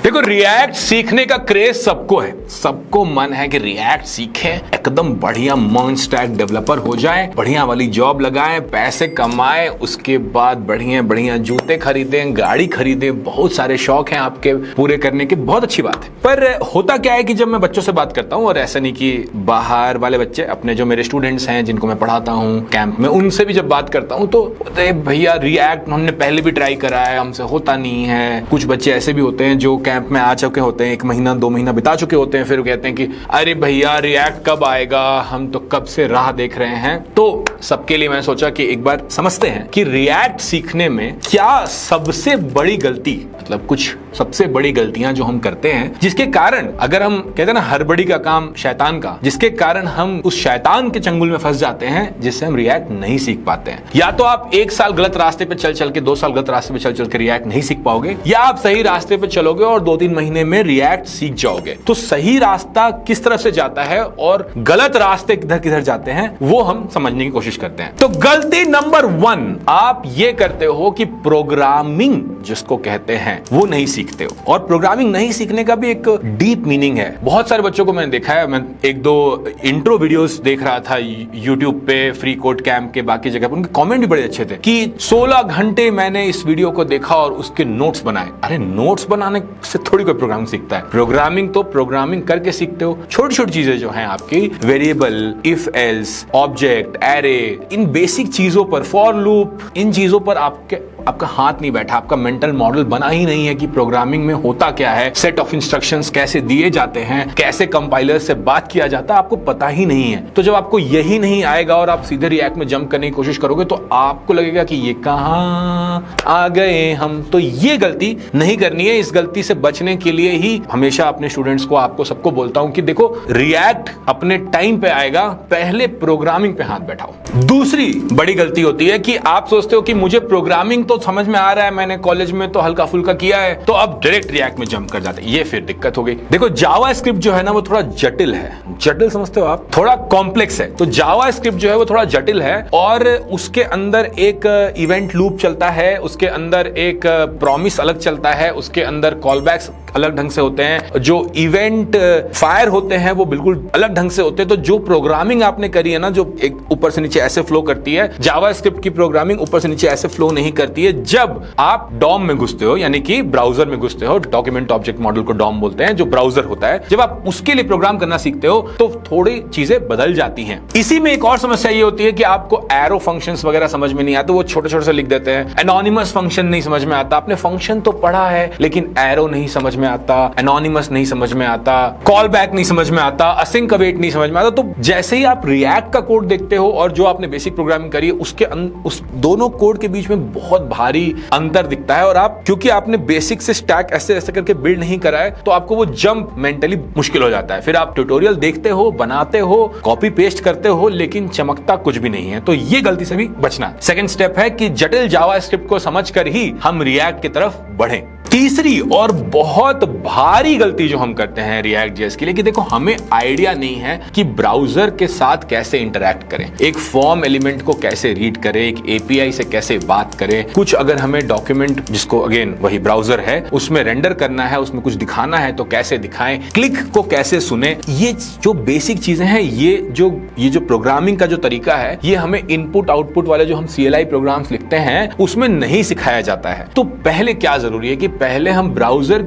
देखो, रिएक्ट सीखने का क्रेज सबको है, सबको मन है कि रिएक्ट सीखें, एकदम बढ़िया मंच स्टैक डेवलपर हो जाए, बढ़िया वाली जॉब लगाएं, पैसे कमाएं, उसके बाद बढ़िया बढ़िया जूते खरीदें, गाड़ी खरीदें, बहुत सारे शौक हैं आपके पूरे करने के, बहुत अच्छी बात है। पर होता क्या है कि जब मैं बच्चों से बात करता हूं, और ऐसा नहीं कि बाहर वाले बच्चे, अपने जो मेरे स्टूडेंट्स हैं जिनको मैं पढ़ाता हूं कैंप में, उनसे भी जब बात करता हूं तो भैया रिएक्ट हमने पहले भी ट्राई करा है, हमसे होता नहीं है। कुछ बच्चे ऐसे भी होते हैं जो कैंप में आ चुके होते हैं, 1 महीना 2 महीना बिता चुके होते हैं, फिर वो कहते हैं कि अरे भैया रिएक्ट कब आएगा, हम तो कब से राह देख रहे हैं। तो सबके लिए मैंने सोचा कि एक बार समझते हैं कि रिएक्ट सीखने में क्या सबसे बड़ी गलती, मतलब कुछ सबसे बड़ी गलतियां जो हम करते हैं, जिसके कारण, अगर हम कहते हैं ना हड़बड़ी का काम शैतान का, जिसके कारण हम उस शैतान के चंगुल में फंस जाते हैं, जिससे हम रिएक्ट नहीं सीख पाते हैं। या तो आप 1 साल गलत रास्ते पे चल चल के, 2 साल गलत रास्ते पे चल चल के रिएक्ट नहीं सीख पाओगे, या आप सही रास्ते पे चलोगे और 2-3 महीने में रिएक्ट सीख जाओगे। तो सही रास्ता किस तरफ से जाता है और गलत रास्ते किधर किधर जाते हैं, वो हम समझने की कोशिश करते हैं। तो गलती नंबर 1 आप ये करते हो कि प्रोग्रामिंग जिसको कहते हैं वो नहीं सीखते हो। और प्रोग्रामिंग नहीं सीखने का भी एक डीप मीनिंग है। बहुत सारे बच्चों को मैंने देखा है, मैं 1-2 इंट्रो वीडियोस देख रहा था यूट्यूब पे, फ्री कोड कैंप के, बाकी जगह पे, उनके कमेंट भी बड़े अच्छे थे कि 16 घंटे मैंने इस वीडियो को देखा और उसके नोट्स बनाए। अरे नोट्स बनाने से थोड़ी कोई प्रोग्रामिंग सीखता है। प्रोग्रामिंग तो प्रोग्रामिंग करके सीखते हो। छोटी छोटी चीजें जो हैं आपकी, variable, if else, object, array, in basic चीजों पर, फॉर लूप, इन चीजों पर आपका हाथ नहीं बैठा, आपका मेंटल मॉडल बना ही नहीं है कि प्रोग्रामिंग में होता क्या है, सेट ऑफ इंस्ट्रक्शंस कैसे दिए जाते हैं, कैसे कंपाइलर से बात किया जाता है, आपको पता ही नहीं है। तो जब आपको यही नहीं आएगा और आप सीधे रिएक्ट में जंप करने की कोशिश करोगे तो आपको लगेगा कि ये कहां आ गए हम। तो ये गलती नहीं करनी है। इस गलती से बचने के लिए ही हमेशा अपने स्टूडेंट्स को, आपको सबको बोलता हूं कि देखो, रिएक्ट अपने टाइम पे आएगा, पहले प्रोग्रामिंग पे हाथ बैठाओ। दूसरी बड़ी गलती होती है कि आप सोचते हो कि मुझे प्रोग्रामिंग तो समझ में आ रहा है, मैंने कॉलेज में तो हल्का फुल्का किया है, तो अब डायरेक्ट रिएक्ट में जंप कर जाते हैं। ये फिर दिक्कत हो गई। देखो, जावा स्क्रिप्ट जो है ना वो थोड़ा जटिल है। जटिल समझते हो आप? थोड़ा कॉम्प्लेक्स है। तो जावा स्क्रिप्ट जो है वो थोड़ा जटिल है और उसके अंदर एक इवेंट लूप चलता है, उसके अंदर एक प्रॉमिस अलग चलता है, उसके अंदर कॉलबैक्स अलग ढंग से होते हैं, जो इवेंट फायर होते हैं वो बिल्कुल अलग ढंग से होते हैं। तो जो प्रोग्रामिंग आपने करी है ना, जो एक ऊपर से नीचे ऐसे फ्लो करती है, जावा स्क्रिप्ट की प्रोग्रामिंग ऊपर से नीचे ऐसे फ्लो नहीं करती है। जब आप डॉम में घुसते हो, यानी कि ब्राउजर में घुसते हो, डॉक्यूमेंट ऑब्जेक्ट मॉडल को डॉम बोलते हैं, जो ब्राउजर होता है, जब आप उसके लिए प्रोग्राम करना सीखते हो तो थोड़ी चीजें बदल जाती हैं। इसी में एक और समस्या ये होती है कि आपको एरो फंक्शंस वगैरह समझ में नहीं आते, वो छोटे छोटे से लिख देते हैं। एनोनिमस फंक्शन नहीं समझ में आता, आपने फंक्शन तो पढ़ा है लेकिन एरो नहीं समझ में आता, एनोनिमस नहीं समझ में आता, कॉल बैक नहीं समझ में आता, असिंक अवेट नहीं समझ में आता। तो जैसे ही आप रिएक्ट का कोड देखते हो और जो आपने बेसिक प्रोग्रामिंग करी है, उस दोनों कोड के बीच में बहुत भारी अंतर दिखता है। और आप, क्योंकि आपने बेसिक से स्टैक ऐसे ऐसे करके बिल्ड नहीं करा है, तो आपको वो जंप मेंटली मुश्किल हो जाता है। फिर आप ट्यूटोरियल देखते हो, बनाते हो, कॉपी पेस्ट करते हो, लेकिन चमकता कुछ भी नहीं है। तो ये गलती से भी बचना। सेकंड स्टेप है कि जटिल जावा स्क्रिप्ट को समझकर ही हम रिएक्ट की तरफ बढ़ें। तीसरी और बहुत भारी गलती जो हम करते हैं रिएक्ट जेएस के लिए, कि देखो, हमें आइडिया नहीं है कि ब्राउजर के साथ कैसे इंटरैक्ट करें, एक फॉर्म एलिमेंट को कैसे रीड करें, एक एपीआई से कैसे बात करें, कुछ अगर हमें डॉक्यूमेंट, जिसको अगेन वही ब्राउजर है, उसमें रेंडर करना है, उसमें कुछ दिखाना है तो कैसे दिखाएं, क्लिक को कैसे सुने। ये जो बेसिक चीजें हैं, ये जो प्रोग्रामिंग का जो तरीका है, ये हमें इनपुट आउटपुट वाले जो हम CLI प्रोग्राम्स लिखते हैं उसमें नहीं सिखाया जाता है। तो पहले क्या जरूरी है कि पहले हम ब्राउजर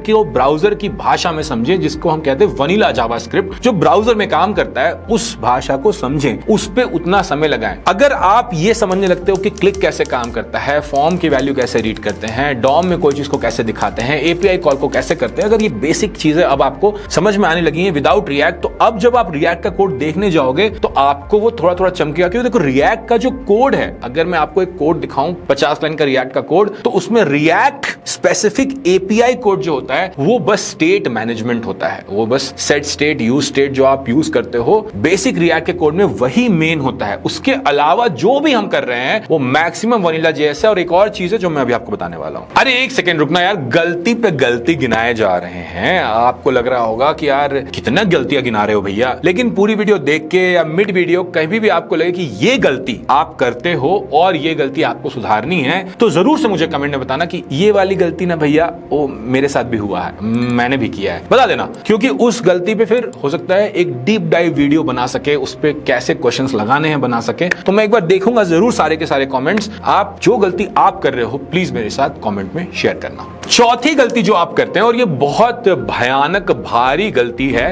की भाषा में समझें, जिसको हम कहते हैं वनीला जावास्क्रिप्ट, जो ब्राउजर में काम करता है, उस भाषा को समझें, उस पे उतना समय लगाएं। अगर आप ये समझने लगते हो कि क्लिक कैसे काम करता है, फॉर्म की वैल्यू कैसे रीड करते हैं, डॉम में कोई चीज को कैसे दिखाते हैं, एपीआई कॉल को कैसे करते हैं, अगर ये बेसिक चीजें अब आपको समझ में आने लगी हैं विदाउट रिएक्ट, तो अब जब आप रिएक्ट का कोड देखने जाओगे तो आपको वो थोड़ा थोड़ा चमकेगा। क्योंकि देखो, रिएक्ट का जो कोड है, अगर मैं आपको एक कोड दिखाऊं 50 लाइन का रिएक्ट का कोड, तो उसमें रिएक्ट स्पेसिफिक एपीआई कोड जो होता है वो बस स्टेट मैनेजमेंट होता है, वो बस सेट स्टेट, यूज स्टेट जो आप यूज करते हो बेसिक रिएक्ट के कोड में, वही मेन होता है। उसके अलावा जो भी हम कर रहे हैं वो मैक्सिमम वनीला जेएस है। और एक और चीज है जो मैं अभी आपको बताने वाला हूं। अरे एक सेकंड रुकना यार, गलती पे गलती गिनाए जा रहे हैं। आपको लग रहा होगा कि यार कितना गलतियां गिना रहे हो भैया, लेकिन पूरी वीडियो देख के या मिड वीडियो कहीं भी आपको लगे कि ये गलती आप करते हो और ये गलती आपको सुधारनी है, तो जरूर से मुझे कमेंट में बताना कि ये वाली गलती ना भैया वो मेरे साथ भी हुआ है, मैंने भी किया है, बता देना, क्योंकि उस गलती पे फिर हो सकता है एक डीप डाइव वीडियो बना सके, उस पे कैसे क्वेश्चंस लगाने हैं बना सके। तो मैं एक बार देखूंगा जरूर सारे के सारे कमेंट्स। आप जो गलती आप कर रहे हो प्लीज मेरे साथ कमेंट में शेयर करना। चौथी गलती जो आप करते हैं, और ये बहुत भयानक भारी गलती है,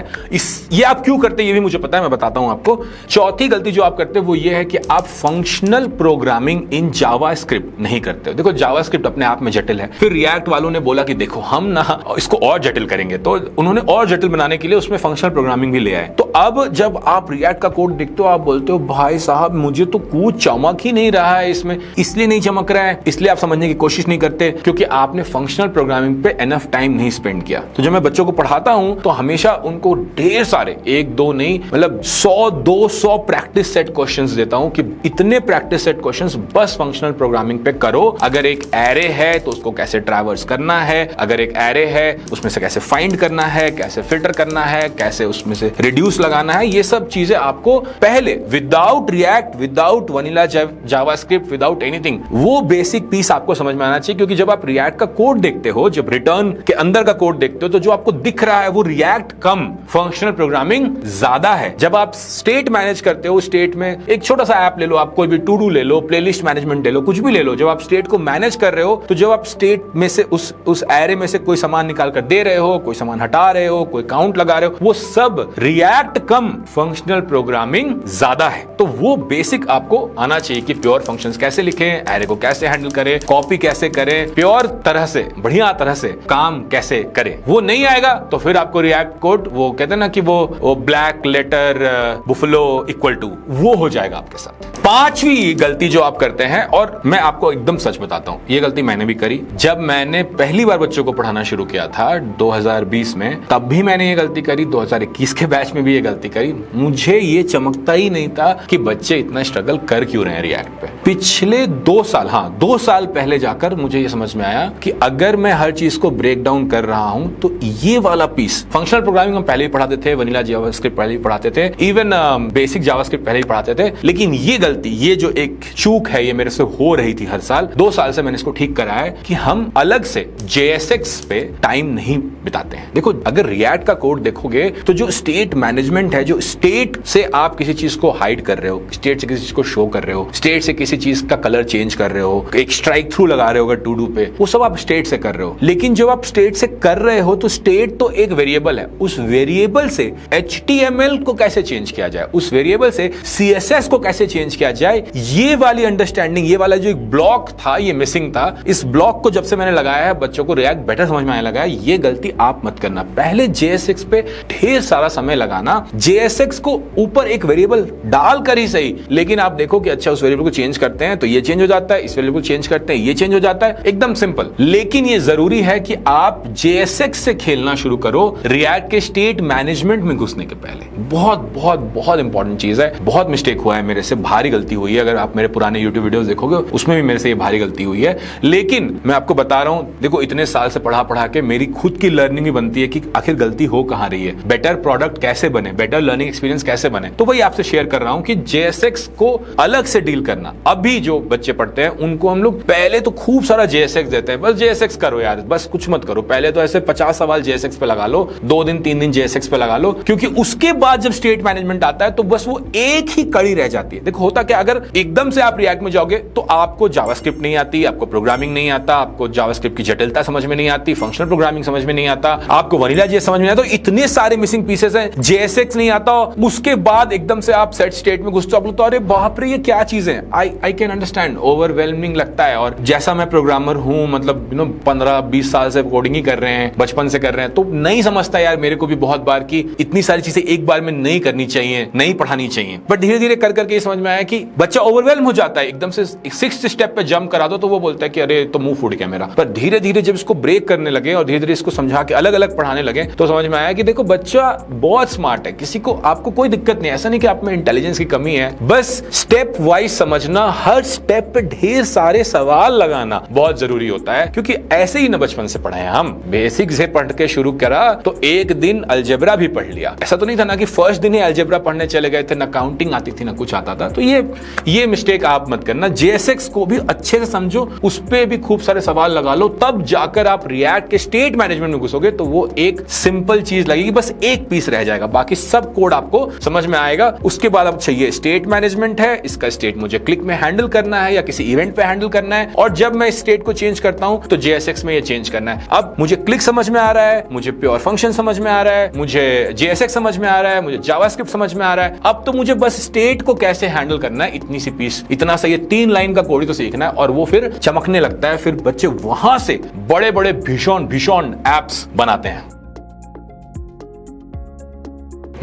ये आप क्यों करते हैं ये भी मुझे पता है, मैं बताता हूं आपको। चौथी गलती जो आप करते हैं वो ये है कि आप फंक्शनल प्रोग्रामिंग इन जावास्क्रिप्ट नहीं करते हो। देखो जावास्क्रिप्ट अपने आप में जटिल है, फिर रिएक्ट वालों ने बोला कि देखो हम ना इसको और जटिल करेंगे, तो उन्होंने और जटिल बनाने के लिए उसमें फंक्शनल प्रोग्रामिंग भी ले आए। तो अब जब आप रिएक्ट का कोड देखते हो आप बोलते हो भाई साहब मुझे तो कुछ चमक ही नहीं रहा है इसमें, इसलिए नहीं चमक रहा है, इसलिए आप समझने की कोशिश नहीं करते क्योंकि आपने फंक्शनल प्रोग्रामिंग पे एनफ टाइम नहीं स्पेंड किया। तो जब मैं बच्चों को पढ़ाता हूं तो हमेशा उनको ढेर सारे, एक दो नहीं मतलब 100-200 प्रैक्टिस सेट क्वेश्चंस देता हूं कि इतने प्रैक्टिस सेट क्वेश्चंस बस फंक्शनल प्रोग्रामिंग पे करो। अगर एक एरे है तो उसको कैसे ट्रैवर्स करना है, अगर एक एरे है उसमें से कैसे फाइंड करना है, कैसे फिल्टर करना है, कैसे उसमें से रिड्यूस लगाना है, ये सब चीजें आपको पहले without react, without vanilla JavaScript, without anything, वो बेसिक पीस आपको समझ में आना चाहिए। क्योंकि जब आप रिएक्ट का कोड देखते हो, जब रिटर्न के अंदर का कोड देखते हो, तो जो आपको दिख रहा है वो रिएक्ट कम, फंक्शनल प्रोग्रामिंग ज्यादा है। जब आप स्टेट मैनेज करते हो, स्टेट में एक छोटा सा ऐप ले लो, आप कोई भी टू डू ले लो, प्लेलिस्ट मैनेजमेंट ले लो, कुछ भी ले लो, जब आप स्टेट को मैनेज कर रहे हो तो जब आप स्टेट में से उस एरे में से कोई सामान निकाल कर दे रहे हो, कोई सामान हटा रहे हो, कोई काउंट लगा रहे हो, वो सब रिएक्ट कम, फंक्शनल प्रोग्रामिंग ज्यादा है। तो वो बेसिक आपको आना चाहिए कि प्योर फंक्शंस कैसे लिखें, एरे को कैसे हैंडल करें, कॉपी कैसे करें, प्योर तरह से, बढ़िया तरह से काम कैसे करें। वो नहीं आएगा तो फिर आपको रिएक्ट कोड, वो कहते हैं ना कि वो ब्लैक लेटर बुफलो इक्वल टू, वो हो जाएगा आपके साथ। पांचवी गलती जो आप करते हैं, और मैं आपको एकदम सच बताता हूं, ये गलती मैंने भी करी। जब मैंने पहली बार बच्चों को पढ़ाना शुरू किया था 2020 में, तब भी मैंने ये गलती करी, 2021 के बैच में भी ये गलती करी। मुझे ये चमकता ही नहीं था कि बच्चे इतना स्ट्रगल कर क्यों रहे हैं रिएक्ट पे। पिछले 2 साल, हाँ 2 साल पहले जाकर मुझे ये समझ में आया कि अगर मैं हर चीज को ब्रेक डाउन कर रहा हूं तो ये वाला पीस, फंक्शनल प्रोग्रामिंग हम पहले ही पढ़ाते थे, वनीला जावास्क्रिप्ट पहले ही पढ़ाते थे, इवन बेसिक जावास्क्रिप्ट पहले ही पढ़ाते थे, लेकिन ये गलती, ये जो एक चूक है, ये मेरे से हो रही थी हर साल। 2 साल से मैंने इसको ठीक करा है कि हम अलग से JSX पे टाइम नहीं बिताते हैं। देखो अगर रिएक्ट का कोड देखोगे तो जो स्टेट मैनेजमेंट है, जो स्टेट से आप किसी चीज को हाइड कर रहे हो, स्टेट से किसी चीज को शो कर रहे हो, स्टेट से किसी चीज का कलर चेंज कर रहे हो, एक स्ट्राइक थ्रू लगा रहे हो अगर टू डू पे, वो सब आप स्टेट से कर रहे हो। लेकिन जब आप स्टेट से कर रहे हो तो स्टेट तो एक वेरिएबल है, उस वेरिएबल से HTML को कैसे चेंज किया जाए, उस वेरिएबल से CSS को कैसे चेंज किया जाए, ये वाली अंडरस्टैंडिंग, ये वाला जो एक ब्लॉक था, ये मिसिंग था। इस ब्लॉक को जब से मैंने लगाया है, बच्चों को रिएक्ट बेटर समझ में आने लगा है। ये गलती आप मत करना। पहले JSX पे ढेर सारा समय लगाना, JSX को ऊपर एक वेरिएबल डालकर ही सही, लेकिन आप देखो कि अच्छा उस वेरिएबल को चेंज करते हैं तो ये चेंज हो जाता है, इस वेरिएबल को चेंज करते हैं ये चेंज हो जाता है, एकदम सिंपल। लेकिन ये जरूरी है कि आप JSX से खेलना शुरू करो रिएक्ट के स्टेट मैनेजमेंट में घुसने के पहले। बहुत बहुत बहुत इंपॉर्टेंट चीज है। बहुत मिस्टेक हुआ है मेरे से, भारी गलती हुई है। अगर आप मेरे पुराने YouTube वीडियोस देखोगे उसमें भी मेरे से ये भारी गलती हुई है। लेकिन मैं आपको बता रहा हूं, देखो इतने साल से पढ़ा पढ़ा के मेरी खुद की लर्निंग भी बनती है कि आखिर गलती हो कहां रही है, बेटर प्रोडक्ट कैसे बने, बेटर लर्निंग एक्सपीरियंस कैसे बने। तो वही आपसे शेयर कर रहा हूं कि JSX को अलग से डील करना। अभी जो बच्चे पढ़ते हैं उनको हम लोग पहले तो खूब सारा JSX देते हैं, बस JSX करो यार, बस कुछ मत करो। पहले तो ऐसे 50 सवाल JSX पे लगा लो, 2 दिन 3 दिन JSX पे लगा लो, क्योंकि उसके बाद जब स्टेट मैनेजमेंट आता है तो बस वो एक ही कड़ी रह जाती है। देखो होता क्या, अगर एकदम से आप रिएक्ट में जाओगे तो आपको जावास्क्रिप्ट नहीं आती, आपको प्रोग्रामिंग नहीं आता, आपको जावास्क्रिप्ट की जटिलता समझ में नहीं आती, फंक्शनल प्रोग्रामिंग समझ में नहीं आता, आपको वनीला JS समझ में नहीं आता, तो इतने सारे मिसिंग पीसेस हैं, JSX नहीं आता। उसके बाद एकदम से आप सेट स्टेट में घुसते हो तो अरे बाप रे ये क्या चीज है। आई कैन अंडरस्टैंड, ओवरवेलमिंग लगता है। और जैसा मैं प्रोग्रामर हूं, मतलब 15-20 साल से कोडिंग ही कर रहे हैं, बचपन से कर रहे हैं, तो नहीं समझता यार मेरे को भी बहुत बार कि इतनी सारी चीजें एक बार में नहीं करनी चाहिए, नहीं पढ़ानी चाहिए। बट धीरे धीरे कर करके समझ में आया कि बच्चा ओवरवेलम हो जाता है, एकदम से 6th स्टेप पे जंप करा दो तो वो बोलता है कि अरे तो मुंह फूट गया मेरा। पर धीरे धीरे जब इसको ब्रेक करने लगे और धीरे धीरे इसको समझा के अलग अलग पढ़ाने लगे तो समझ में आया कि देखो बच्चा बहुत स्मार्ट है, किसी को आपको कोई दिक्कत नहीं, ऐसा नहीं कि आप में इंटेलिजेंस की कमी है, बस स्टेप वाइज समझना, हर स्टेप पे ढेर सारे सवाल लगाना बहुत जरूरी होता है, क्योंकि ऐसे ही ना बचपन से पढ़े हैं हम, बेसिक से पढ़ के शुरू करा तो एक दिन अलजेब्रा भी पढ़ लिया। ऐसा तो नहीं था ना कि फर्स्ट दिन ही अलजेब्रा पढ़ने चले गए थे, ना काउंटिंग आती थी ना कुछ आता था। तो ये मिस्टेक आप मत करना। जेएसएक्स को भी अच्छे से समझो, उस पे भी खूब सारे सवाल लगा लो, तब जाकर आप रिएक्ट के स्टेट मैनेजमेंट में घुसोगे तो वो एक सिंपल चीज लगेगी, बस एक पीस रह जाएगा, बाकी सब कोड आपको समझ में आएगा। उसके बाद अब चाहिए स्टेट मैनेजमेंट है, इसका स्टेट मुझे क्लिक में हैंडल करना है या किसी इवेंट पे हैंडल करना है, और जब मैं स्टेट को चेंज करता हूं तो जेएसएक्स में ये चेंज करना है। अब मुझे क्लिक समझ में आ रहा है, मुझे प्योर फंक्शन समझ में आ रहा है, मुझे जेएसएक्स समझ में आ रहा है, मुझे जावास्क्रिप्ट समझ में आ रहा है, अब तो मुझे बस स्टेट को कैसे हैंडल करना है, इतनी सी पीस, इतना सा ये 3 लाइन का कोड ही तो सीखना है, और वो फिर चमकने लगता है। फिर बच्चे वहां से बड़े बड़े भीषण एप्स बनाते हैं।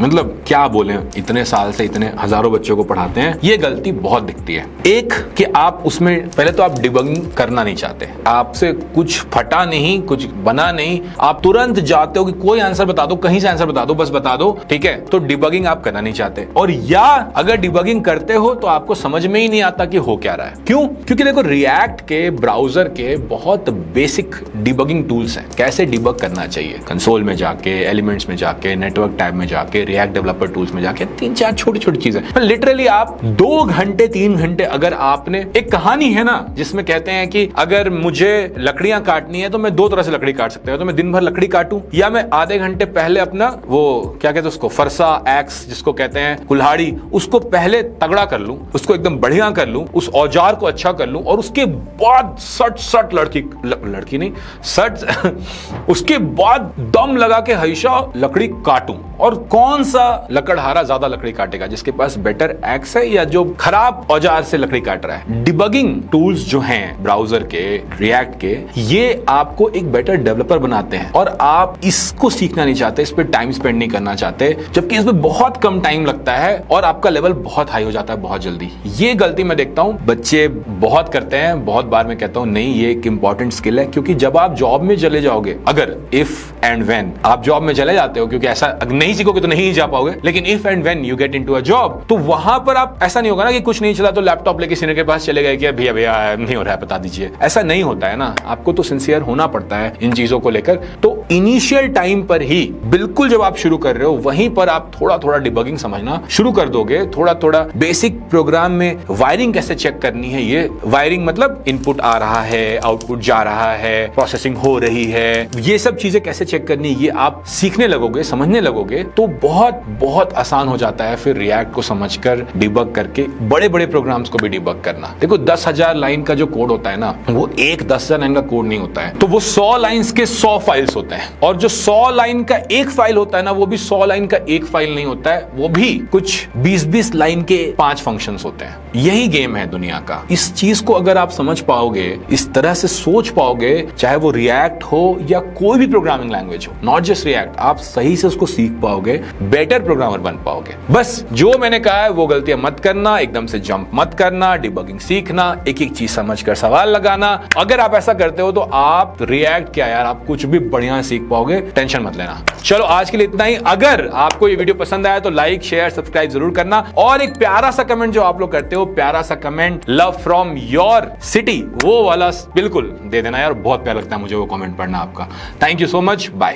मतलब क्या बोले, इतने साल से इतने हजारों बच्चों को पढ़ाते हैं, ये गलती बहुत दिखती है। एक कि आप उसमें पहले तो आप डिबगिंग करना नहीं चाहते, आपसे कुछ फटा नहीं, कुछ बना नहीं, आप तुरंत जाते हो कि कोई आंसर बता दो, कहीं से आंसर बता दो, बस बता दो, ठीक है, तो डिबगिंग आप करना नहीं चाहते। और या अगर डिबगिंग करते हो तो आपको समझ में ही नहीं आता कि हो क्या रहा है। क्यों? क्योंकि देखो रिएक्ट के ब्राउजर के बहुत बेसिक डिबगिंग टूल्स हैं, कैसे डिबग करना चाहिए, कंसोल में जाके, एलिमेंट्स में जाके, नेटवर्क टैब में जाके, रिएक्ट डेवलपर टूल्स में जाके, 3-4 छोटी-छोटी चीजें। लिटरली आप 2 घंटे 3 घंटे, अगर आपने, एक कहानी है ना जिसमें कहते हैं कि अगर मुझे लकड़ियां काटनी है तो मैं 2 तरह से लकड़ी काट सकता हूं, तो मैं दिन भर लकड़ी काटूं, या मैं आधे घंटे पहले अपना वो क्या कहते हैं उसको, फरसा, एक्स जिसको कहते हैं, कुल्हाड़ी, उसको पहले तगड़ा कर लूं, उसको एकदम बढ़िया कर लूं, उस औजार को अच्छा कर लूं, और उसके बाद सट लड़की नहीं सट उसके बाद दम लगा के हमेशा लकड़ी काटूं। और कौन सा लकड़हारा ज्यादा लकड़ी काटेगा, जिसके पास बेटर एक्स है या जो खराब औजार से लकड़ी काट रहा है। डिबगिंग टूल्स जो हैं ब्राउजर के, रिएक्ट के, ये आपको एक बेटर डेवलपर बनाते हैं, और आप इसको सीखना नहीं चाहते, इस पे टाइम स्पेंड नहीं करना चाहते, जबकि इसमें बहुत कम टाइम लगता है और आपका लेवल बहुत हाई हो जाता है बहुत जल्दी। ये गलती मैं देखता हूं बच्चे बहुत करते हैं। बहुत बार मैं कहता हूं नहीं, ये एक इंपॉर्टेंट स्किल है, क्योंकि जब आप जॉब में चले जाओगे, अगर इफ एंड व्हेन आप जॉब में चले जाते हो, क्योंकि ऐसा नहीं सीखोगे तो नहीं जा पाओगे, लेकिन if and when you get into a job, तो वहां पर आप, ऐसा नहीं होगा ना कि कुछ नहीं चला तो लैपटॉप लेके सीनियर के पास चले गए कि भैया भैया नहीं हो रहा है बता दीजिए, ऐसा नहीं होता है ना। आपको तो सिंसियर होना पड़ता है इन चीजों को लेकर। तो इनिशियल टाइम पर ही, बिल्कुल जब आप शुरू कर रहे हो, वहीं पर आप थोड़ा थोड़ा डिबगिंग समझना शुरू कर दोगे, थोड़ा थोड़ा बेसिक प्रोग्राम में वायरिंग कैसे चेक करनी है, ये वायरिंग मतलब इनपुट आ रहा है, आउटपुट जा रहा है, प्रोसेसिंग हो रही है, ये सब चीजें कैसे चेक करनी, ये आप सीखने लगोगे, समझने लगोगे, तो बहुत बहुत आसान हो जाता है फिर रिएक्ट को समझकर डिबग करके बड़े बड़े प्रोग्राम्स को भी डिबग करना। देखो 10,000 लाइन का जो कोड होता है ना, वो एक 10,000 लाइन का कोड नहीं होता है, तो वो 100 लाइंस के 100 फाइल्स होते हैं, और जो 100 लाइन का एक फाइल होता है ना, वो भी 100 लाइन का एक फाइल नहीं होता है, वो भी कुछ 20-20 लाइन के 5 फंक्शंस होते हैं। यही गेम है दुनिया का। इस चीज को अगर आप समझ पाओगे, इस तरह से सोच पाओगे, चाहे वो रिएक्ट हो या कोई भी प्रोग्रामिंग लैंग्वेज हो, नॉट जस्ट रिएक्ट, आप सही से उसको सीख पाओगे, बेटर प्रोग्रामर बन पाओगे। बस जो मैंने कहा है वो गलतियां मत करना, एकदम से जंप मत करना, डिबगिंग सीखना, एक एक चीज समझकर सवाल लगाना। अगर आप ऐसा करते हो तो आप रिएक्ट क्या यार, आप कुछ भी बढ़िया सीख पाओगे, टेंशन मत लेना। चलो आज के लिए इतना ही। अगर आपको ये वीडियो पसंद आया तो लाइक शेयर सब्सक्राइब जरूर करना, और एक प्यारा सा कमेंट जो आप लोग करते हो, प्यारा सा comment, love from your city, वो वाला बिल्कुल दे देना यार, बहुत प्यारा लगता है मुझे वो कमेंट पढ़ना आपका। Thank you so much, bye.